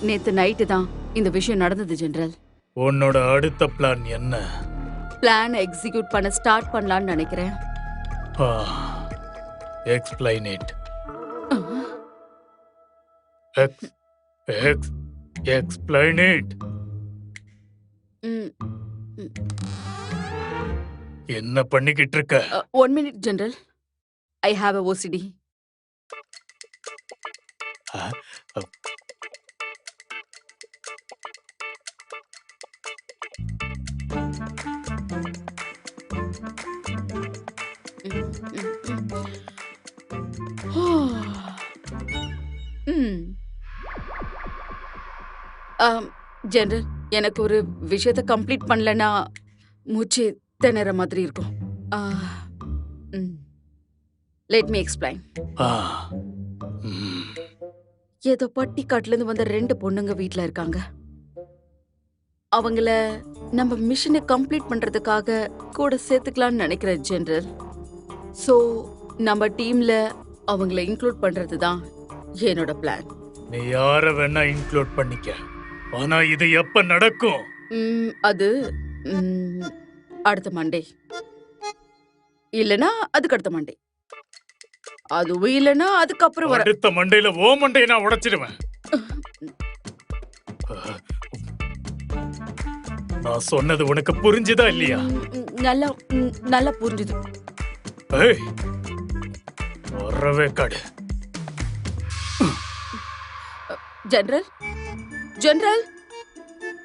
நேத்து நைட்டு தான் இந்த விஷயம் நடந்தது ஜெனரல். உன்னோட அடுத்த பிளான் என்ன? பிளான் எக்ஸிக்யூட் பண்ண ஸ்டார்ட் பண்ணலாம்னு நினைக்கிறேன். Explain it. Explain it. என்ன பண்ணிக்கிட்டு இருக்க? 1 minute general. I have a OCD. General, எனக்கு ஒரு விஷயத்தை கம்ப்ளீட் பண்ணலன்னா மூச்சு திணற மாதிரி இருக்கும். Let me explain. ஏதோ பட்டிக்காட்டுல இருந்து வந்த 2 பொண்ணுங்க வீட்ல இருக்காங்க. அவங்கள நம்ம மிஷனை கம்ப்ளீட் பண்றதுக்காக கூட சேர்த்துக்கலாம்னு நினைக்கிறேன் ஜெனரல். சோ நம்ம டீம்ல அவங்கள இன்க்ளூட் பண்றது தான் என்னோட பிளான். நீ யார வேணா இன்க்ளூட் பண்ணிக்க, ஆனா இது எப்ப நடக்கும்? அது அடுத்த மண்டே, இல்லனா அதுக்கு அடுத்த மண்டே, அதுவும் இல்லனா அதுக்கப்புறம் வர அடுத்த மண்டேல ஓ மண்டே நான் உடைச்சிடுவேன். நான் சொன்னது உனக்கு புரிஞ்சுதா இல்லையா? நல்லா புரிஞ்சுது. வரவே காடு. General, general